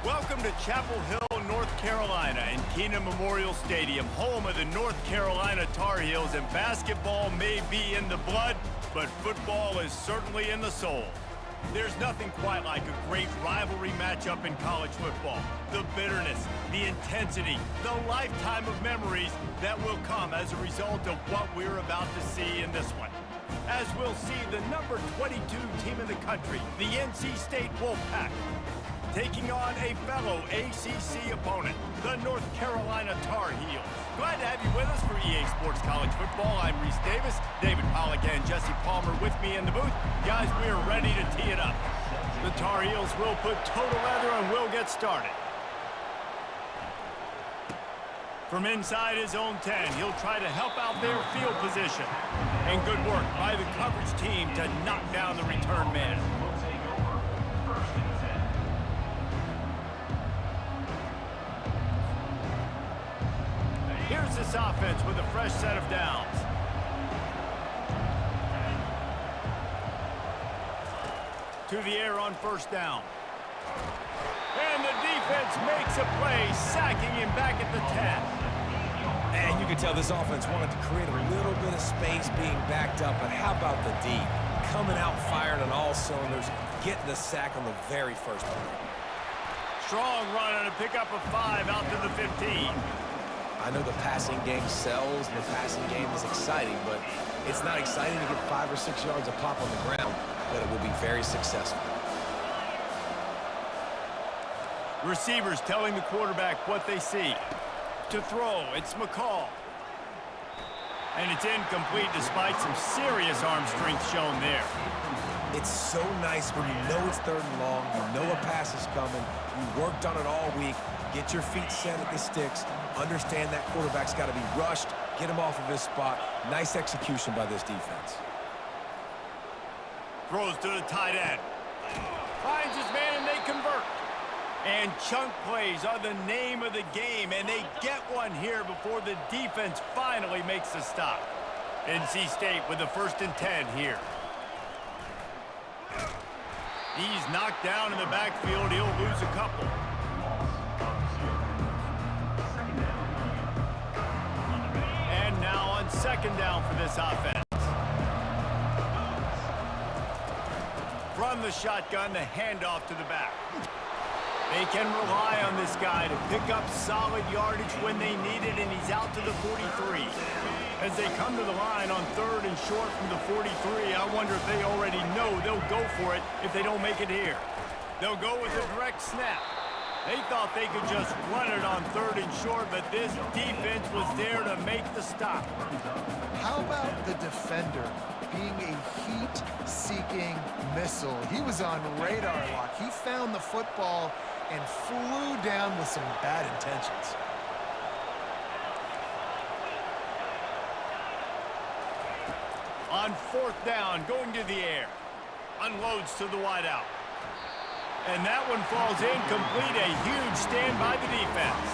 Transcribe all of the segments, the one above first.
Welcome to Chapel Hill, North Carolina, and Keenan Memorial Stadium, home of the North Carolina Tar Heels, and basketball may be in the blood, but football is certainly in the soul. There's nothing quite like a great rivalry matchup in college football. The bitterness, the intensity, the lifetime of memories that will come as a result of what we're about to see in this one. As we'll see the number 22 team in the country, the NC State Wolfpack, taking on a fellow ACC opponent, the North Carolina Tar Heels. Glad to have you with us for EA Sports College Football. I'm Reese Davis, David Pollack and Jesse Palmer with me in the booth. Guys, we are ready to tee it up. The Tar Heels will put total leather and we'll get started. From inside his own 10, he'll try to help out their field position. And good work by the coverage team to knock down the return man. Here's this offense with a fresh set of downs. To the air on first down. And the defense makes a play, sacking him back at the 10. And you can tell this offense wanted to create a little bit of space being backed up, but how about the D? Coming out firing on all cylinders, getting the sack on the very first play. Strong run and a pickup of 5 out to the 15. I know the passing game sells and the passing game is exciting, but it's not exciting to get 5 or 6 yards of pop on the ground, but it will be very successful. Receivers telling the quarterback what they see. To throw, it's McCall. And it's incomplete despite some serious arm strength shown there. It's so nice when you know it's 3rd and long, you know a pass is coming, you worked on it all week, get your feet set at the sticks, understand that quarterback's got to be rushed, get him off of his spot. Nice execution by this defense. Throws to the tight end. Finds his man and they convert. And chunk plays are the name of the game, and they get one here before the defense finally makes the stop. NC State with the 1st and 10 here. He's knocked down in the backfield. He'll lose a couple. And now on 2nd down for this offense. From the shotgun, the handoff to the back. They can rely on this guy to pick up solid yardage when they need it, and he's out to the 43. As they come to the line on 3rd and short from the 43, I wonder if they already know they'll go for it if they don't make it here. They'll go with a direct snap. They thought they could just run it on 3rd and short, but this defense was there to make the stop. How about the defender being a heat-seeking missile? He was on radar lock. He found the football and flew down with some bad intentions. On 4th down, going to the air. Unloads to the wideout. And that one falls incomplete. A huge stand by the defense.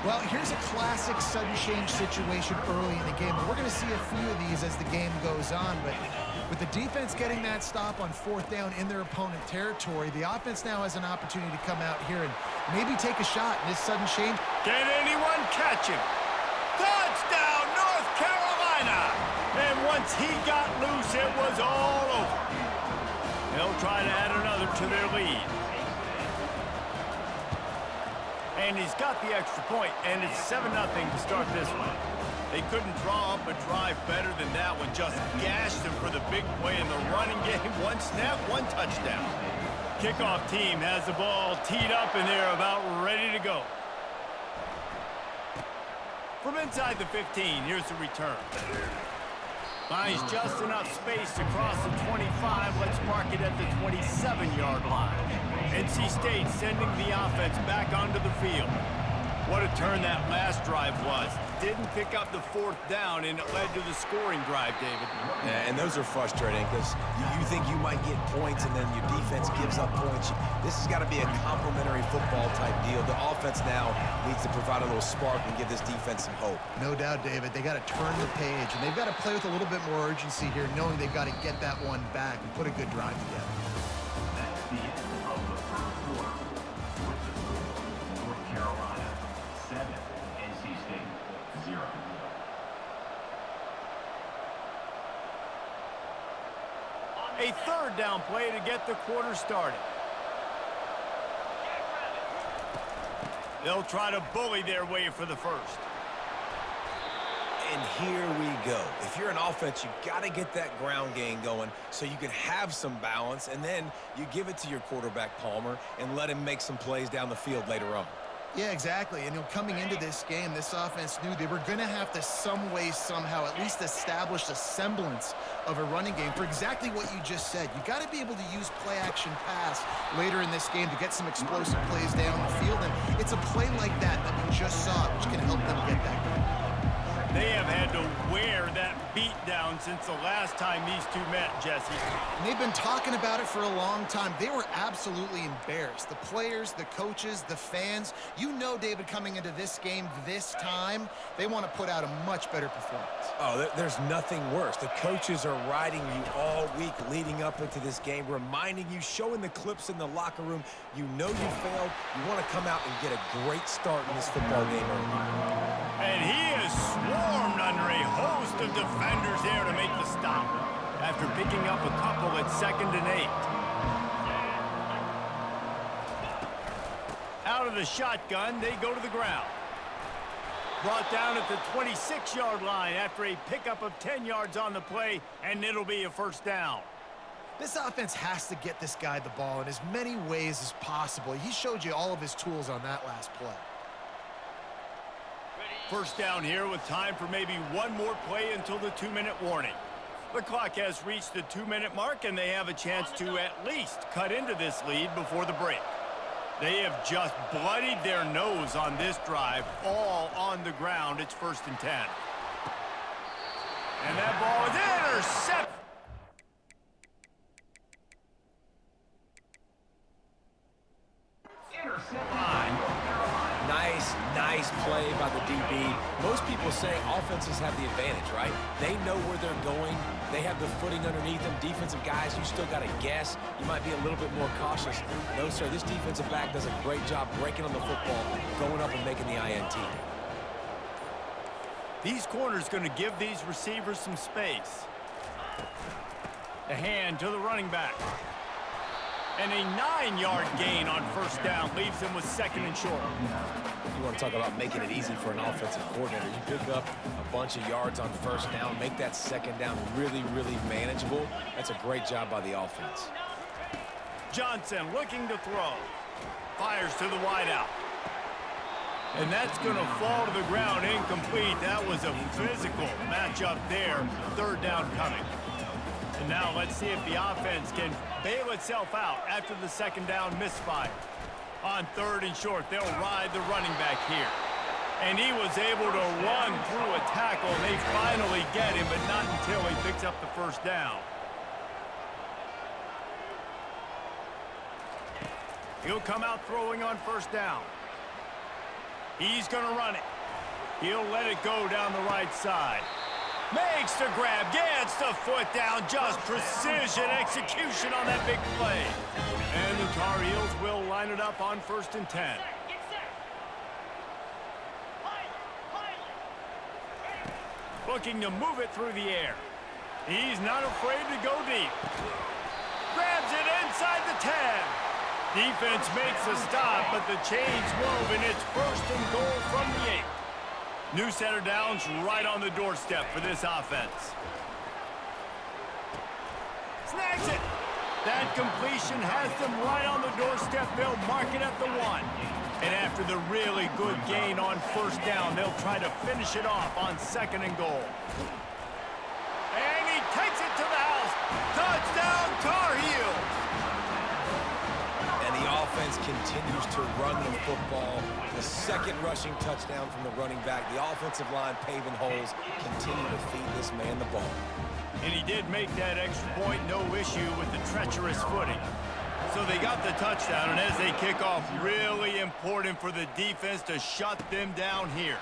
Well, here's a classic sudden change situation early in the game. We're going to see a few of these as the game goes on, but with the defense getting that stop on 4th down in their opponent territory, the offense now has an opportunity to come out here and maybe take a shot in this sudden change. Can anyone catch him? Touchdown, North Carolina! And once he got loose, it was all over. They'll try to add another to their lead. And he's got the extra point, and it's 7-0 to start this one. They couldn't draw up a drive better than that one. Just gashed him for the big play in the running game. 1 snap, 1 touchdown. Kickoff team has the ball teed up, and they're about ready to go. From inside the 15, here's the return. Finds just enough space to cross the 25. Let's mark it at the 27-yard line. NC State sending the offense back onto the field. What a turn that last drive was. Didn't pick up the 4th down, and it led to the scoring drive, David. Yeah, and those are frustrating because you think you might get points and then your defense gives up points. This has got to be a complementary football type deal. The offense now needs to provide a little spark and give this defense some hope. No doubt, David. They got to turn the page, and they've got to play with a little bit more urgency here, knowing they've got to get that one back and put a good drive together. A third down play to get the quarter started. They'll try to bully their way for the first. And here we go. If you're an offense, you got to get that ground game going so you can have some balance, and then you give it to your quarterback, Palmer, and let him make some plays down the field later on. Yeah, exactly. And coming into this game, this offense knew they were going to have to some way, somehow, at least establish a semblance of a running game for exactly what you just said. You got to be able to use play-action pass later in this game to get some explosive plays down the field. And it's a play like that we just saw, which can help them get that going. They have had to wear that beat down since the last time these two met, Jesse. And they've been talking about it for a long time. They were absolutely embarrassed. The players, the coaches, the fans. You know, David, coming into this game this time, they want to put out a much better performance. Oh, there's nothing worse. The coaches are riding you all week leading up into this game, reminding you, showing the clips in the locker room. You know you failed. You want to come out and get a great start in this football game early. And he is swarmed under a host of defenders there to make the stop after picking up a couple at 2nd and 8. Out of the shotgun, they go to the ground. Brought down at the 26-yard line after a pickup of 10 yards on the play, and it'll be a first down. This offense has to get this guy the ball in as many ways as possible. He showed you all of his tools on that last play. First down here with time for maybe one more play until the 2-minute warning. The clock has reached the 2-minute mark, and they have a chance to at least cut into this lead before the break. They have just bloodied their nose on this drive, all on the ground. It's 1st and 10. And that ball is intercepted. Nice play by the DB. Most people saying offenses have the advantage, right? They know where they're going. They have the footing underneath them. Defensive guys, you still got to guess. You might be a little bit more cautious. No, sir, this defensive back does a great job breaking on the football, going up and making the INT. These corners going to give these receivers some space. A hand to the running back. And a 9-yard gain on first down leaves them with 2nd and short. You want to talk about making it easy for an offensive coordinator. You pick up a bunch of yards on first down, make that 2nd down really, really manageable. That's a great job by the offense. Johnson looking to throw. Fires to the wideout. And that's going to fall to the ground incomplete. That was a physical matchup there. 3rd down coming. And now let's see if the offense can bail itself out after the 2nd down misfire. On 3rd and short, they'll ride the running back here. And he was able to run through a tackle, and they finally get him, but not until he picks up the first down. He'll come out throwing on first down. He's going to run it. He'll let it go down the right side. Makes the grab, gets the foot down, just precision execution on that big play. And the Tar Heels will line it up on 1st and 10. Looking to move it through the air. He's not afraid to go deep. Grabs it inside the 10. Defense makes a stop, but the chains move, and it's 1st and goal from the 8. New set of downs right on the doorstep for this offense. Snags it. That completion has them right on the doorstep. They'll mark it at the 1. And after the really good gain on first down, they'll try to finish it off on 2nd and goal. And he takes it to the house. Touchdown, Tar Heels. And the offense continues to run the football. The 2nd rushing touchdown from the running back. The offensive line paving holes. Continue to feed this man the ball. And he did make that extra point, no issue with the treacherous footing. So they got the touchdown, and as they kick off, really important for the defense to shut them down here.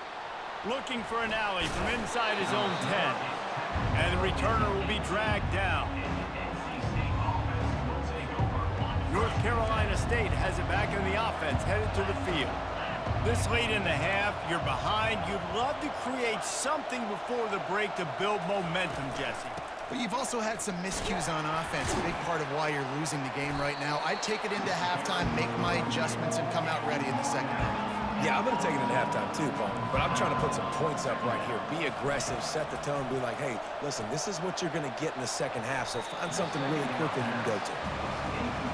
Looking for an alley from inside his own 10. And the returner will be dragged down. North Carolina State has it back in the offense, headed to the field. This late in the half, you're behind. You'd love to create something before the break to build momentum, Jesse. But you've also had some miscues on offense, a big part of why you're losing the game right now. I'd take it into halftime, make my adjustments, and come out ready in the second half. Yeah, I'm going to take it into halftime too, Paul. But I'm trying to put some points up right here. Be aggressive, set the tone, be like, hey, listen, this is what you're going to get in the second half, so find something really quick that you can go to.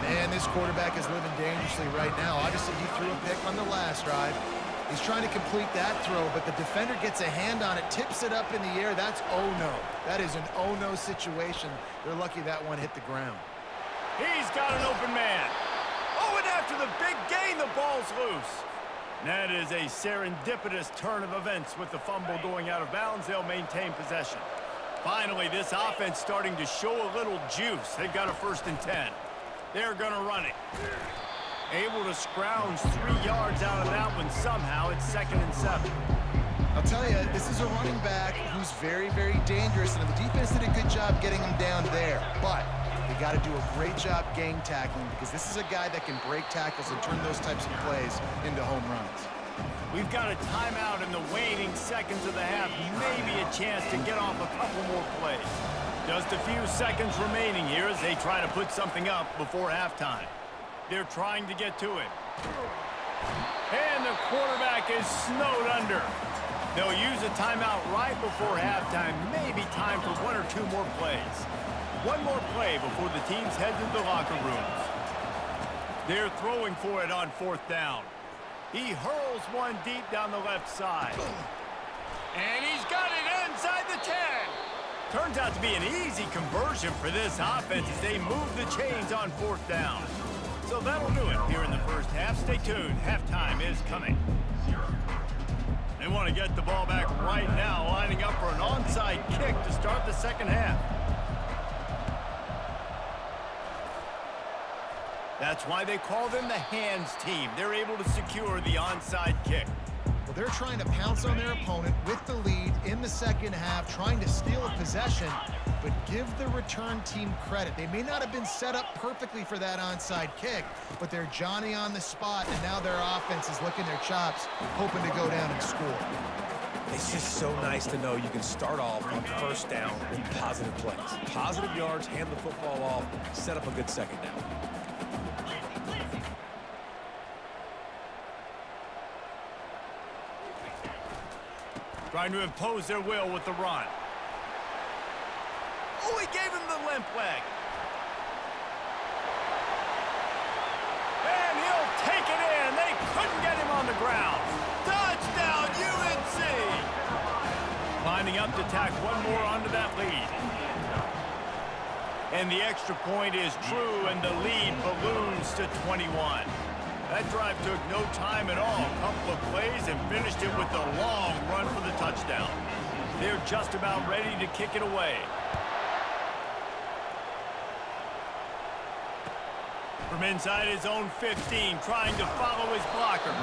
Man, this quarterback is living dangerously right now. Obviously, he threw a pick on the last drive. He's trying to complete that throw, but the defender gets a hand on it, tips it up in the air. That's oh-no. That is an oh-no situation. They're lucky that one hit the ground. He's got an open man. Oh, and after the big gain, the ball's loose. That is a serendipitous turn of events. With the fumble going out of bounds, they'll maintain possession. Finally, this offense starting to show a little juice. They've got a 1st and 10. They're going to run it. Able to scrounge 3 yards out of that one somehow. It's 2nd and 7. I'll tell you, this is a running back who's very, very dangerous, and the defense did a good job getting him down there. But they got to do a great job gang tackling, because this is a guy that can break tackles and turn those types of plays into home runs. We've got a timeout in the waning seconds of the half. Maybe a chance to get off a couple more plays. Just a few seconds remaining here as they try to put something up before halftime. They're trying to get to it. And the quarterback is snowed under. They'll use a timeout right before halftime. Maybe time for 1 or 2 more plays. One more play before the teams head to the locker rooms. They're throwing for it on 4th down. He hurls one deep down the left side. And he's got it inside the 10. Turns out to be an easy conversion for this offense as they move the chains on 4th down. So that'll do it here in the first half. Stay tuned. Halftime is coming. They want to get the ball back right now, lining up for an onside kick to start the second half. That's why they call them the hands team. They're able to secure the onside kick. Well, they're trying to pounce on their opponent with the lead in the second half, trying to steal a possession, but give the return team credit. They may not have been set up perfectly for that onside kick, but they're Johnny on the spot, and now their offense is licking their chops, hoping to go down and score. It's just so nice to know you can start off on 1st down with positive plays. Positive yards, hand the football off, set up a good second down. Trying to impose their will with the run. Oh, he gave him the limp leg. And he'll take it in. They couldn't get him on the ground. Touchdown, UNC! Lining up to tack one more onto that lead. And the extra point is true, and the lead balloons to 21. That drive took no time at all. A couple of plays and finished it with a long run for the touchdown. They're just about ready to kick it away. From inside his own 15, trying to follow his blockers.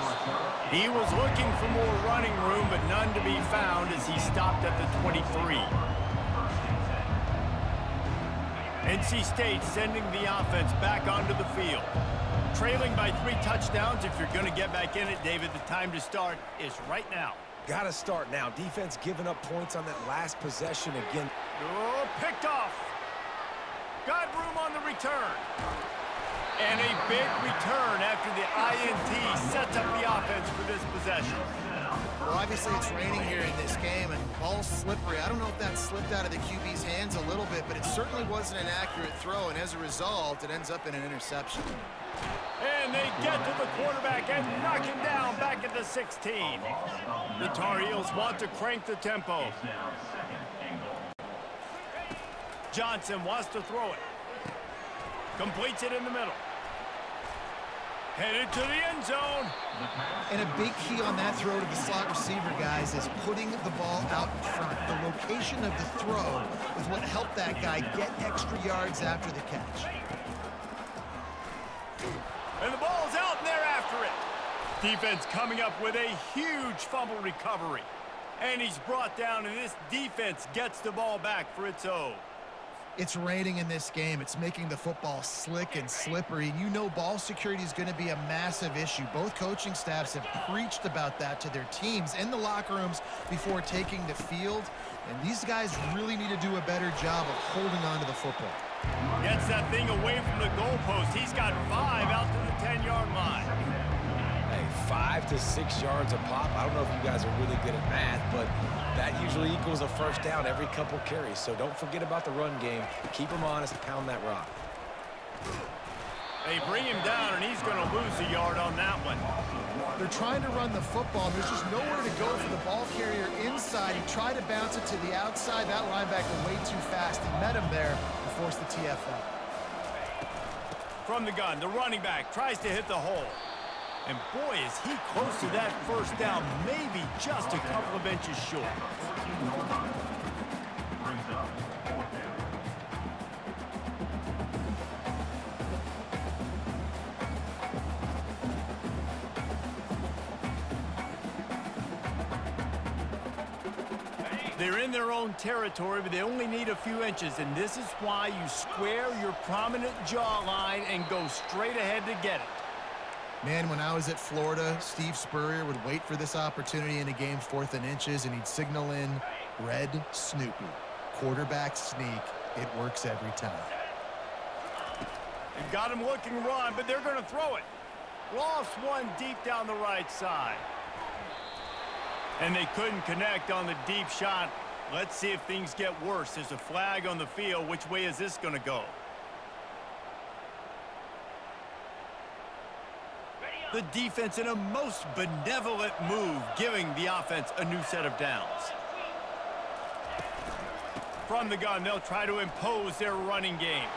He was looking for more running room, but none to be found as he stopped at the 23. NC State sending the offense back onto the field. Trailing by 3 touchdowns. If you're going to get back in it, David, the time to start is right now. Got to start now. Defense giving up points on that last possession again. Oh, picked off. Got room on the return. And a big return after the INT sets up the offense for this possession. Well, obviously it's raining here in this game, and ball's slippery. I don't know if that slipped out of the QB's hands a little bit, but it certainly wasn't an accurate throw, and as a result, it ends up in an interception. And they get to the quarterback and knock him down back at the 16. The Tar Heels want to crank the tempo. Johnson wants to throw it. Completes it in the middle. Headed to the end zone. And a big key on that throw to the slot receiver, guys, is putting the ball out in front. The location of the throw is what helped that guy get extra yards after the catch. And the ball's out, and they're after it. Defense coming up with a huge fumble recovery. And he's brought down, and this defense gets the ball back for its own. It's raining in this game. It's making the football slick and slippery. You know ball security is going to be a massive issue. Both coaching staffs have preached about that to their teams in the locker rooms before taking the field. And these guys really need to do a better job of holding on to the football. Gets that thing away from the goalpost. He's got 5 out to the 10-yard line. Hey, 5 to 6 yards a pop. I don't know if you guys are really good at math, but that usually equals a first down every couple carries. So don't forget about the run game. Keep them honest and pound that rock. They bring him down, and he's going to lose a yard on that one. They're trying to run the football. There's just nowhere to go for the ball carrier inside. He tried to bounce it to the outside. That linebacker way too fast. He met him there and forced the TFL. From the gun, the running back tries to hit the hole. And boy, is he close to that first down, maybe just a couple of inches short. They're in their own territory, but they only need a few inches, and this is why you square your prominent jawline and go straight ahead to get it. Man, when I was at Florida, Steve Spurrier would wait for this opportunity in a game 4th and inches, and he'd signal in red Snoopy. Quarterback sneak. It works every time. They've got him looking run, but they're going to throw it. Lost one deep down the right side. And they couldn't connect on the deep shot. Let's see if things get worse. There's a flag on the field. Which way is this going to go? The defense in a most benevolent move, giving the offense a new set of downs. From the gun, they'll try to impose their running game.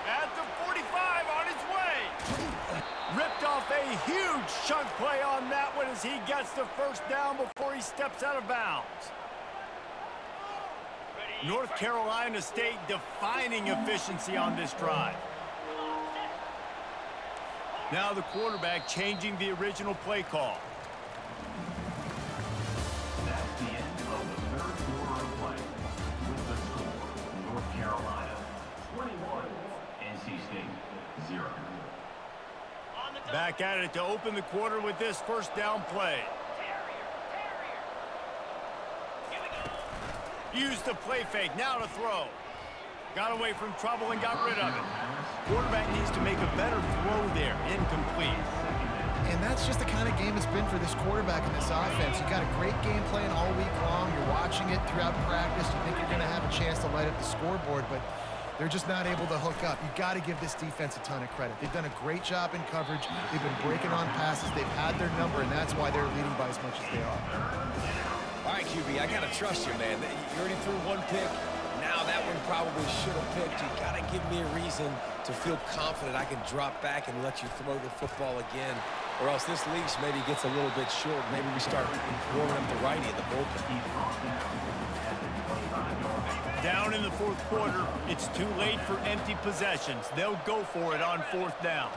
At the 45, on his way. Ripped off a huge chunk play on that one as he gets the first down before he steps out of bounds. North Carolina State defining efficiency on this drive. Now the quarterback changing the original play call. That's the end of the third quarter of play. With the score, North Carolina 21, NC State 0. Back at it to open the quarter with this first down play. Used the play fake, now to throw. Got away from trouble and got rid of it. Quarterback needs to make a better throw there, incomplete. And that's just the kind of game it's been for this quarterback in this offense. You've got a great game plan all week long. You're watching it throughout practice. You think you're going to have a chance to light up the scoreboard, but they're just not able to hook up. You've got to give this defense a ton of credit. They've done a great job in coverage. They've been breaking on passes. They've had their number, and that's why they're leading by as much as they are. All right, QB, I got to trust you, man. You already threw one pick. Now that one probably should have picked. You got to give me a reason to feel confident I can drop back and let you throw the football again, or else this leash maybe gets a little bit short. Maybe we start warming up the righty in the bullpen. Down in the fourth quarter, it's too late for empty possessions. They'll go for it on 4th down.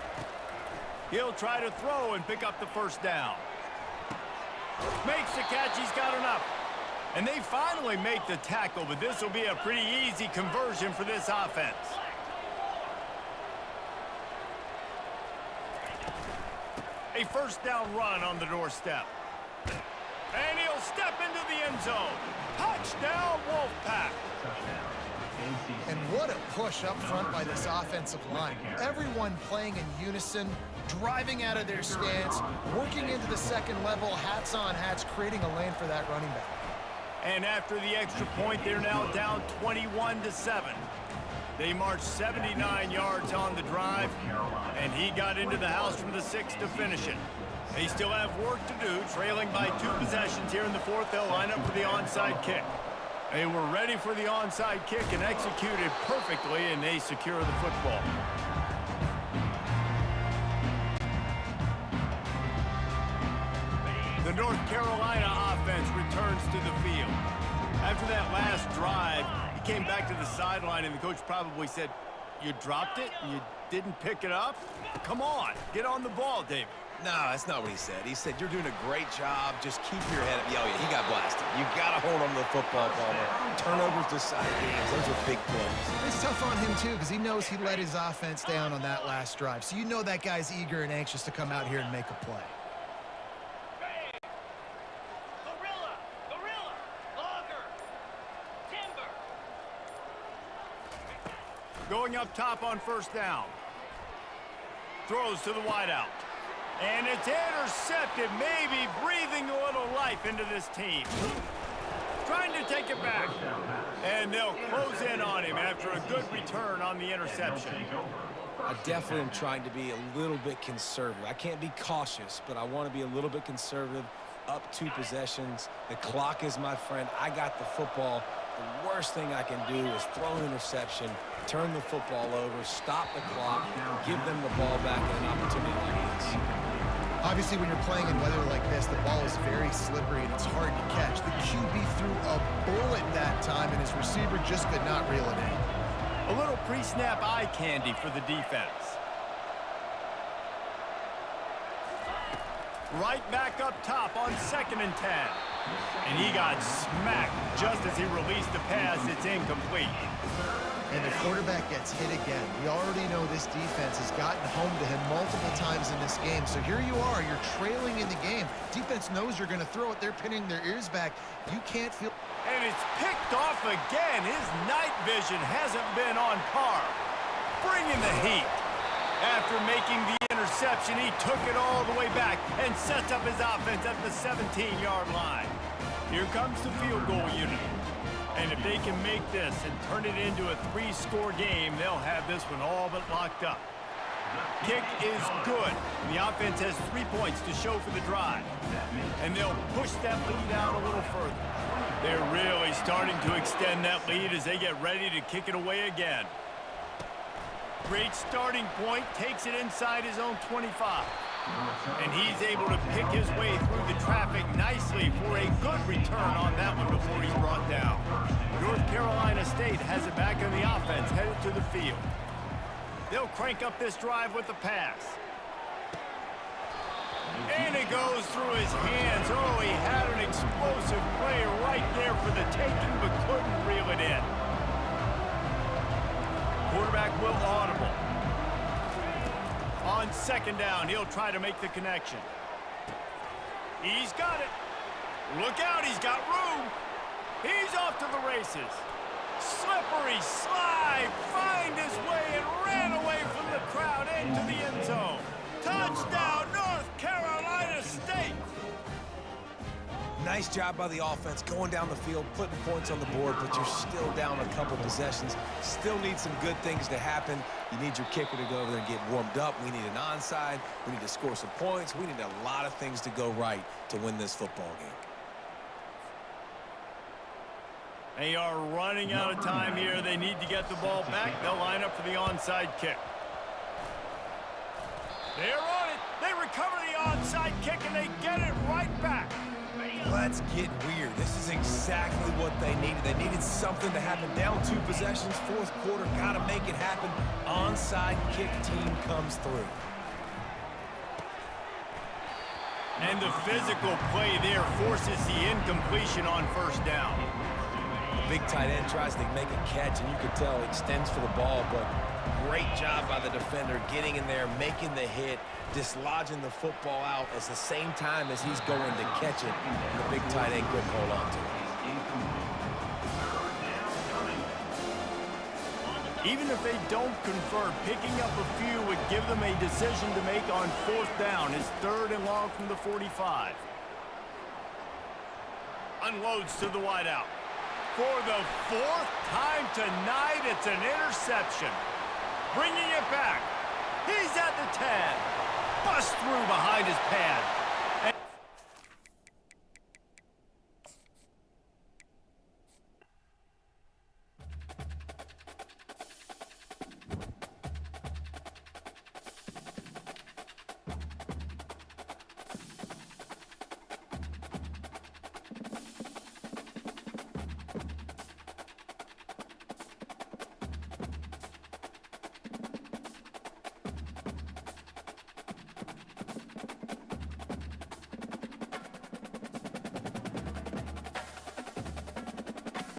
He'll try to throw and pick up the first down. Makes the catch, he's got enough. And they finally make the tackle, but this will be a pretty easy conversion for this offense. A first down run on the doorstep. And he'll step into the end zone. Touchdown, Wolfpack. And what a push up front by this offensive line. Everyone playing in unison, driving out of their stance, working into the second level, hats on hats, creating a lane for that running back. And after the extra point, they're now down 21-7. They marched 79 yards on the drive, and he got into the house from the 6 to finish it. They still have work to do, trailing by 2 possessions here in the 4th. They'll line up for the onside kick. They were ready for the onside kick and executed perfectly, and they secure the football. The North Carolina offense returns to the field. After that last drive, he came back to the sideline, and the coach probably said, "You dropped it? You didn't pick it up? Come on, get on the ball, David." No, that's not what he said. He said, you're doing a great job. Just keep your head up. Oh, yeah, he got blasted. You got to hold on to the football, Palmer. Turnovers decide games. Those are big plays. It's tough on him, too, because he knows he let his offense down on that last drive. So you know that guy's eager and anxious to come out here and make a play. Going up top on first down. Throws to the wideout. And it's intercepted, maybe breathing a little life into this team. Trying to take it back. And they'll close in on him after a good return on the interception. I definitely am trying to be a little bit conservative. I can't be cautious, but I want to be a little bit conservative. Up 2 possessions. The clock is my friend. I got the football. The worst thing I can do is throw an interception, turn the football over, stop the clock, give them the ball back in an opportunity like this. Obviously, when you're playing in weather like this, the ball is very slippery and it's hard to catch. The QB threw a bullet that time, and his receiver just could not reel it in. A little pre-snap eye candy for the defense. Right back up top on 2nd and 10. And he got smacked just as he released the pass. It's incomplete. And the quarterback gets hit again. We already know this defense has gotten home to him multiple times in this game. So here you are. You're trailing in the game. Defense knows you're going to throw it. They're pinning their ears back. You can't feel... And it's picked off again. His night vision hasn't been on par. Bringing the heat. After making the interception, he took it all the way back and sets up his offense at the 17-yard line. Here comes the field goal unit. And if they can make this and turn it into a 3-score game, they'll have this one all but locked up. Kick is good. The offense has 3 points to show for the drive. And they'll push that lead out a little further. They're really starting to extend that lead as they get ready to kick it away again. Great starting point, takes it inside his own 25. And he's able to pick his way through the traffic nicely for a good return on that one before he's brought down. North Carolina State has it back in the offense, headed to the field. They'll crank up this drive with the pass. And it goes through his hands. Oh, he had an explosive play right there for the taking, but couldn't reel it in. Quarterback will audible. On 2nd down, he'll try to make the connection. He's got it. Look out, he's got room. He's off to the races. Slippery slide, find his way and ran away from the crowd into the end zone. Touchdown, North Carolina State. Nice job by the offense going down the field, putting points on the board, but you're still down a couple possessions. Still need some good things to happen. You need your kicker to go over there and get warmed up. We need an onside. We need to score some points. We need a lot of things to go right to win this football game. They are running out of time here. They need to get the ball back. They'll line up for the onside kick. They're on it. They recover the onside kick, and they get it right back. Let's get weird. This is exactly what they needed. They needed something to happen. Down 2 possessions, 4th quarter, got to make it happen. Onside kick team comes through. And the physical play there forces the incompletion on 1st down. The big tight end tries to make a catch, and you can tell he extends for the ball, but great job by the defender getting in there, making the hit, dislodging the football out at the same time as he's going to catch it. And the big tight end couldn't hold on to it. Even if they don't convert, picking up a few would give them a decision to make on 4th down. It's 3rd and long from the 45. Unloads to the wideout. For the 4th time tonight, it's an interception. Bringing it back. He's at the 10. Bust through behind his pad.